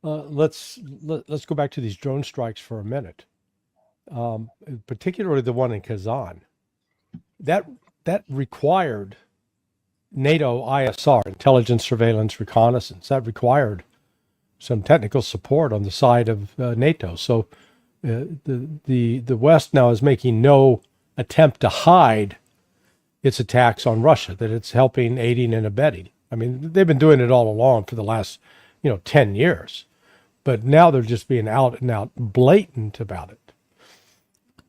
Let's go back to these drone strikes for a minute, particularly the one in Kazan. That required NATO ISR, intelligence, surveillance, reconnaissance. That required some technical support on the side of NATO. So the West now is making no attempt to hide its attacks on Russia, that it's helping, aiding, and abetting. I mean, they've been doing it all along for the last 10 years, but now they're just being out and out blatant about it.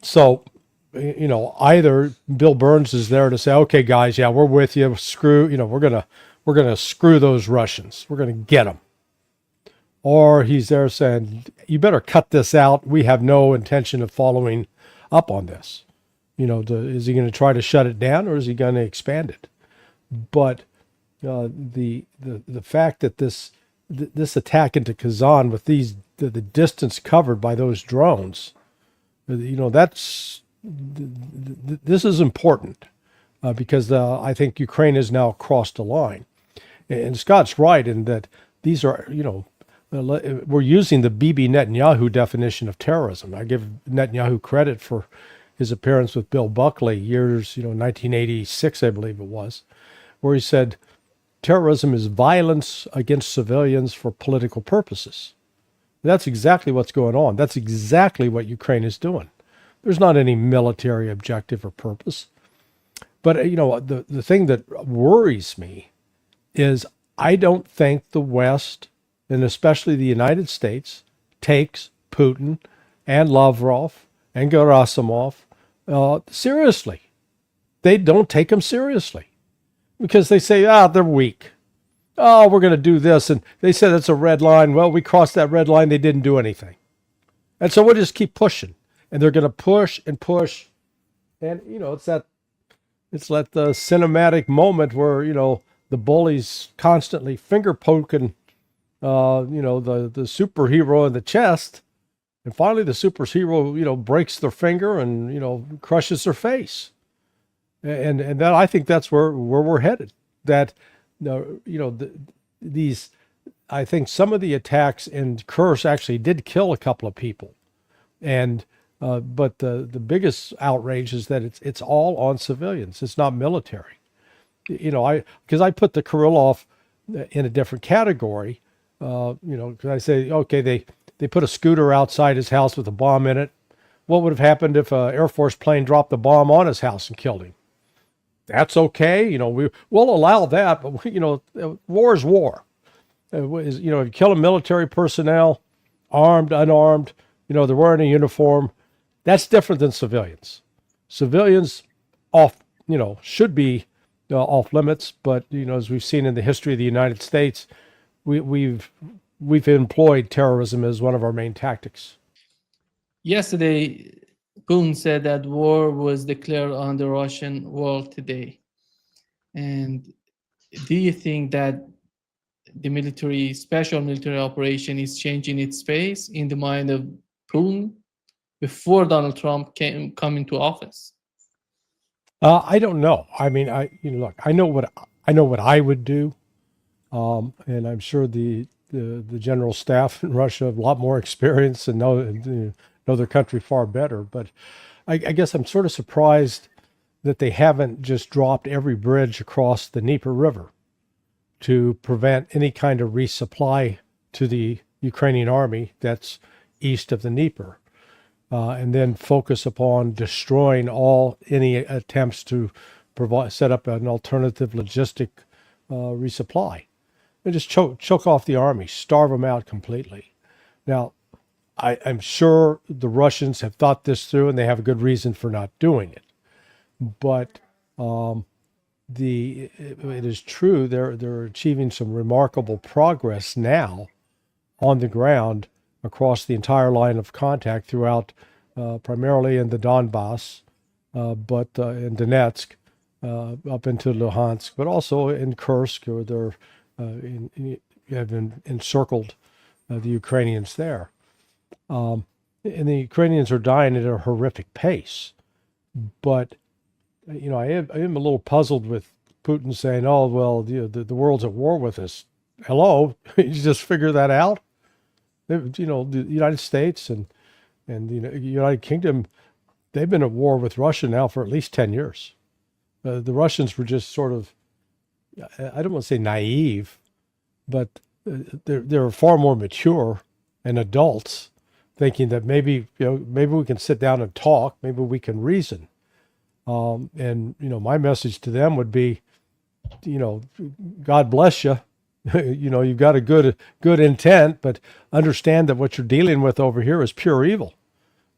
So either Bill Burns is there to say, okay, guys, yeah, we're with you. Screw, we're gonna screw those Russians. We're gonna get them. Or he's there saying, you better cut this out. We have no intention of following up on this. Is he going to try to shut it down, or is he going to expand it? But the fact that this attack into Kazan with the distance covered by those drones, this is important because I think Ukraine has now crossed a line. And Scott's right in that these are, we're using the Bibi Netanyahu definition of terrorism. I give Netanyahu credit for his appearance with Bill Buckley 1986, I believe it was, where he said, terrorism is violence against civilians for political purposes. That's exactly what's going on. That's exactly what Ukraine is doing. There's not any military objective or purpose. But, the thing that worries me is I don't think the West, and especially the United States, takes Putin and Lavrov and Gerasimov seriously. They don't take them seriously because they say, they're weak. Oh, we're going to do this. And they said it's a red line. Well, we crossed that red line. They didn't do anything. And so we'll just keep pushing. And they're going to push and push. And, it's that the cinematic moment where, the bully's constantly finger poking, the superhero in the chest. And finally the superhero, breaks their finger and, crushes their face. And that, I think that's where we're headed. That, these, I think some of the attacks in Kursk actually did kill a couple of people. And, but the biggest outrage is that it's all on civilians. It's not military. Because I put the Kirillov in a different category, because I say, okay, they put a scooter outside his house with a bomb in it. What would have happened if an Air Force plane dropped the bomb on his house and killed him? That's okay. We'll allow that, but war is war. If you kill a military personnel, armed, unarmed, they're wearing a uniform, that's different than civilians. Civilians should be off limits, but as we've seen in the history of the United States, we've employed terrorism as one of our main tactics. Yesterday, Putin said that war was declared on the Russian world today. And do you think that the special military operation is changing its face in the mind of Putin before Donald Trump come into office? I don't know. I mean, look, I know what I would do, and I'm sure the general staff in Russia have a lot more experience and know their country far better. But I guess I'm sort of surprised that they haven't just dropped every bridge across the Dnieper River to prevent any kind of resupply to the Ukrainian army that's east of the Dnieper. And then focus upon destroying any attempts to set up an alternative logistic resupply, and just choke off the army, starve them out completely. Now, I'm sure the Russians have thought this through, and they have a good reason for not doing it. But it is true they're achieving some remarkable progress now on the ground across the entire line of contact throughout, primarily in the Donbass, but in Donetsk, up into Luhansk, but also in Kursk, where they're have encircled the Ukrainians there. And the Ukrainians are dying at a horrific pace. But, I am a little puzzled with Putin saying, oh, well, the world's at war with us. Hello? You just figure that out? The United States and the United Kingdom, they've been at war with Russia now for at least 10 years. The Russians were just sort of, I don't want to say naive, but they're far more mature and adults, thinking that maybe we can sit down and talk, maybe we can reason. My message to them would be, God bless you. You've got a good intent, but understand that what you're dealing with over here is pure evil.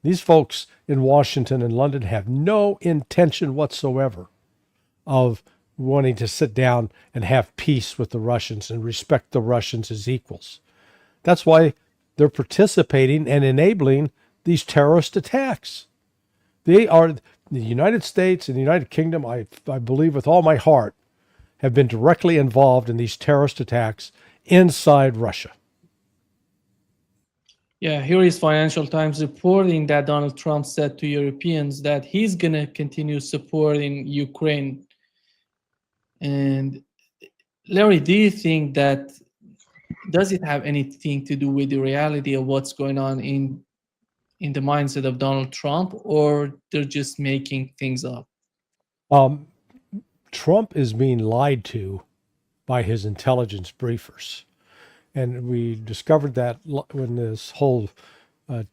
These folks in Washington and London have no intention whatsoever of wanting to sit down and have peace with the Russians and respect the Russians as equals. That's why they're participating and enabling these terrorist attacks. The United States and the United Kingdom, I believe with all my heart, have been directly involved in these terrorist attacks inside Russia. Yeah, here is Financial Times reporting that Donald Trump said to Europeans that he's going to continue supporting Ukraine. And Larry, do you think does it have anything to do with the reality of what's going on in the mindset of Donald Trump, or they're just making things up? Trump is being lied to by his intelligence briefers. And we discovered that when this whole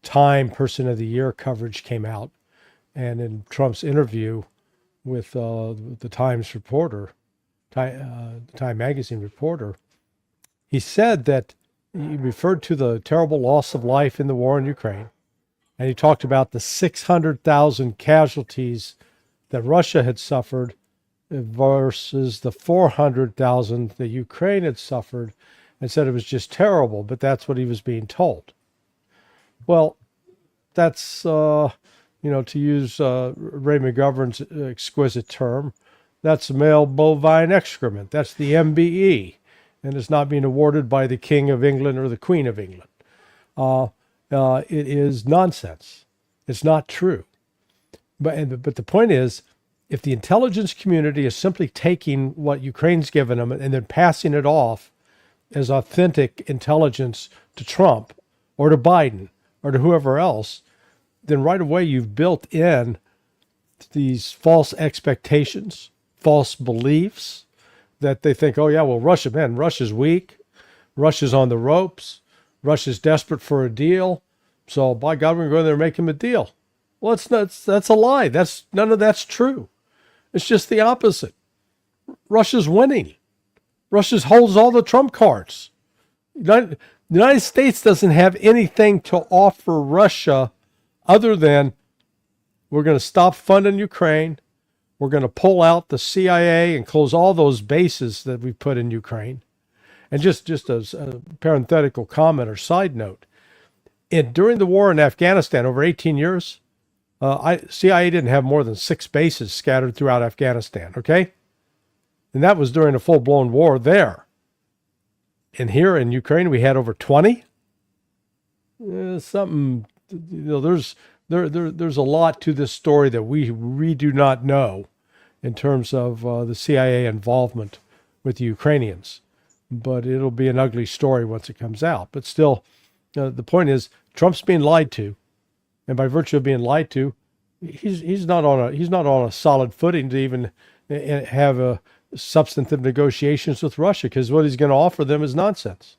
Time Person of the Year coverage came out. And in Trump's interview with the Times reporter, Time magazine reporter, he said that he referred to the terrible loss of life in the war in Ukraine. And he talked about the 600,000 casualties that Russia had suffered versus the 400,000 that Ukraine had suffered, and said it was just terrible, but that's what he was being told. Well, that's, to use Ray McGovern's exquisite term, that's male bovine excrement. That's the MBE, and it's not being awarded by the King of England or the Queen of England. It is nonsense. It's not true. But the point is, if the intelligence community is simply taking what Ukraine's given them and then passing it off as authentic intelligence to Trump or to Biden or to whoever else, then right away you've built in these false expectations, false beliefs that they think, oh yeah, well, Russia's weak. Russia's on the ropes. Russia's desperate for a deal. So by God, we're going to go there and make him a deal. Well, that's a lie. None of that's true. It's just the opposite. Russia's winning. Russia holds all the trump cards. The United States doesn't have anything to offer Russia other than we're going to stop funding Ukraine. We're going to pull out the CIA and close all those bases that we put in Ukraine. And just as a parenthetical comment or side note, during the war in Afghanistan over 18 years, CIA didn't have more than 6 bases scattered throughout Afghanistan, okay? And that was during a full-blown war there. And here in Ukraine, we had over 20. There's a lot to this story that we do not know in terms of the CIA involvement with the Ukrainians. But it'll be an ugly story once it comes out. But still, the point is, Trump's being lied to. And by virtue of being lied to, he's not on a solid footing to even have substantive negotiations with Russia, because what he's going to offer them is nonsense.